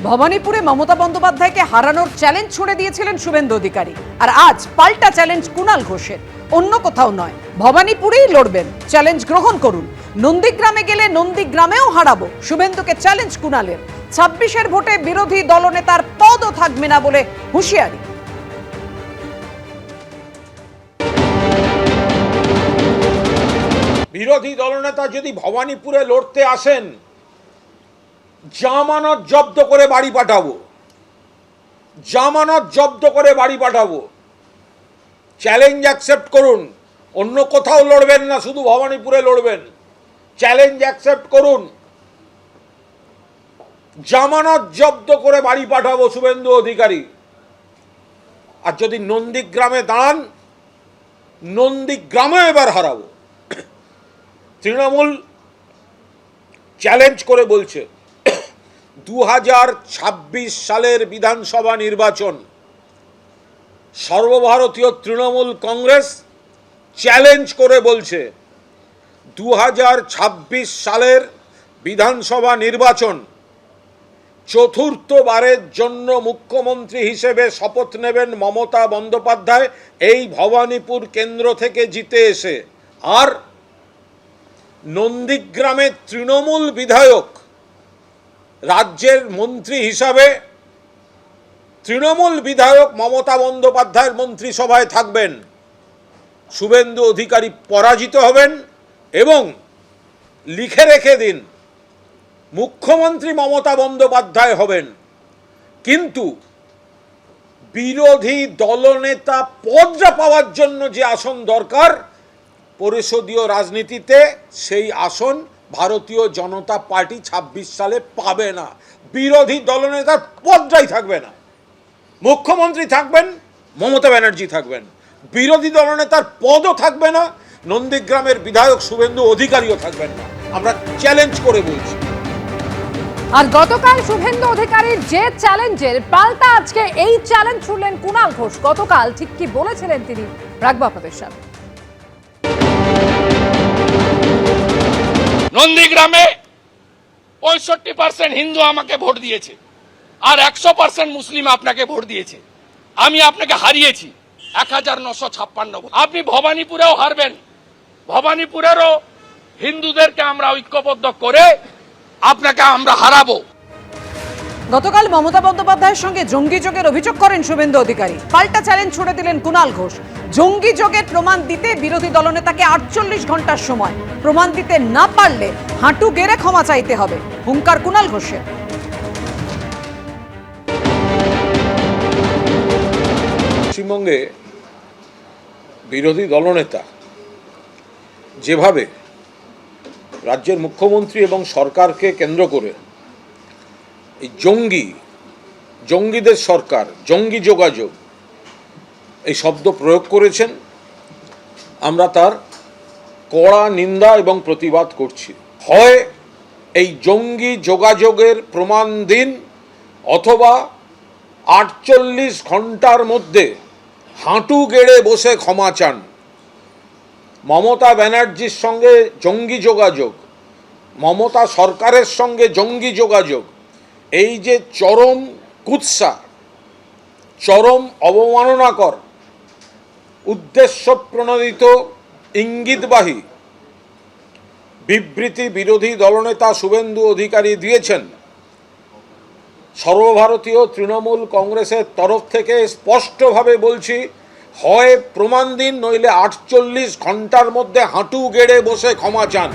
ভবানীপুরে মমতা বন্দ্যোপাধ্যায়কে হারানোর চ্যালেঞ্জ ছুড়ে দিয়েছিলেন শুভেন্দু অধিকারী, আর আজ পাল্টা চ্যালেঞ্জ কুণাল ঘোষের। অন্য কোথাও নয়, ভবানীপুরেই লড়বেন, চ্যালেঞ্জ গ্রহণ করুন। নন্দীগ্রামে গেলে নন্দীগ্রামেও হারাবো, শুভেন্দুকে চ্যালেঞ্জ কুণালের। 26-এর ভোটে বিরোধী দলনেতার পদও থাকবে না বলে হুঁশিয়ারি। বিরোধী দলনেতা যদি ভবানীপুরে লড়তে আসেন, জামানত জব্দ করে বাড়ি পাঠাবো, জামানত জব্দ করে বাড়ি পাঠাবো। চ্যালেঞ্জ অ্যাকসেপ্ট করুন, অন্য কোথাও লড়বেন না, শুধু ভবানীপুরে লড়বেন। চ্যালেঞ্জ অ্যাকসেপ্ট করুন, জামানত জব্দ করে বাড়ি পাঠাবো শুভেন্দু অধিকারী। আর যদি নন্দীগ্রামে দাঁড়ান, নন্দীগ্রামে এবার হারাবো। তৃণমূল চ্যালেঞ্জ করে বলছে 2026 সালের বিধানসভা নির্বাচন, সর্বভারতীয় তৃণমূল কংগ্রেস চ্যালেঞ্জ করে বলছে 2026 সালের বিধানসভা নির্বাচন চতুর্থবারের জন্য মুখ্যমন্ত্রী হিসেবে শপথ নেবেন মমতা বন্দ্যোপাধ্যায় এই ভবানীপুর কেন্দ্র থেকে জিতে এসে। আর নন্দীগ্রামের তৃণমূল বিধায়ক রাজ্যের মন্ত্রী হিসাবে তৃণমূল বিধায়ক মমতা বন্দ্যোপাধ্যায়ের মন্ত্রিসভায় থাকবেন। শুভেন্দু অধিকারী পরাজিত হবেন এবং লিখে রেখে দিন, মুখ্যমন্ত্রী মমতা বন্দ্যোপাধ্যায় হবেন। কিন্তু বিরোধী দলনেতা পদটা পাওয়ার জন্য যে আসন দরকার পরিষদীয় রাজনীতিতে, সেই আসন ভারতীয় জনতা পার্টি 26 সালে পাবে না। বিরোধী দলনেতার পদটাই থাকবে না। মুখ্যমন্ত্রী থাকবেন, মমতা ব্যানার্জি থাকবেন, বিরোধী দলনেতার পদও থাকবে না, নন্দীগ্রামের বিধায়ক শুভেন্দু অধিকারীও থাকবেন না। আমরা চ্যালেঞ্জ করে বলছি। আর গতকাল শুভেন্দু অধিকারীর যে চ্যালেঞ্জের পাল্টা আজকে এই চ্যালেঞ্জ ছুড়লেন কুণাল ঘোষ। গতকাল ঠিক কি বলেছিলেন তিনি, রাখবো আপনাদের সামনে। নন্দীগ্রামে 65% হিন্দু আমাকে ভোট দিয়েছে, আর 100% মুসলিম আপনাকে ভোট দিয়েছে। আমি আপনাকে হারিয়েছি 1956 ভোট। আপনি ভবানীপুরেও হারবেন। ভবানীপুরেরও হিন্দুদেরকে আমরা ঐক্যবদ্ধ করে আপনাকে আমরা হারাবো। গতকাল মমতা বন্দ্যোপাধ্যায়ের সঙ্গে জঙ্গি যোগের অভিযোগ করেন শুভেন্দু অধিকারী। পাল্টা চ্যালেঞ্জ ছুড়ে দিলেন কুণাল ঘোষ। জঙ্গি যোগের প্রমাণ দিতে বিরোধী দলনেতাকে 48 ঘন্টার সময়, প্রমাণ দিতে না পারলে হাঁটু গেড়ে ক্ষমা চাইতে হবে, হুঙ্কার কুণাল ঘোষের। পশ্চিমবঙ্গে বিরোধী দলনেতা যেভাবে রাজ্যের মুখ্যমন্ত্রী এবং সরকারকে কেন্দ্র করে এই জঙ্গিদের সরকার, জঙ্গি যোগাযোগ এই শব্দ প্রয়োগ করেছেন, আমরা তার কড়া নিন্দা এবং প্রতিবাদ করছি। হয় এই জঙ্গি যোগাযোগের প্রমাণ দিন, অথবা 48 ঘন্টার মধ্যে হাঁটু গেড়ে বসে ক্ষমা চান। মমতা ব্যানার্জির সঙ্গে জঙ্গি যোগাযোগ, মমতা সরকারের সঙ্গে জঙ্গি যোগাযোগ, এই যে চরম কুৎসা, চরম অবমাননাকর, উদ্দেশ্য প্রণোদিত, ইঙ্গিতবাহী বিবৃতি বিরোধী দলনেতা শুভেন্দু অধিকারী দিয়েছেন, সর্বভারতীয় তৃণমূল কংগ্রেসের তরফ থেকে স্পষ্টভাবে বলছি, হয় প্রমাণ দিন, নইলে 48 ঘন্টার মধ্যে হাঁটু গেড়ে বসে ক্ষমা চান।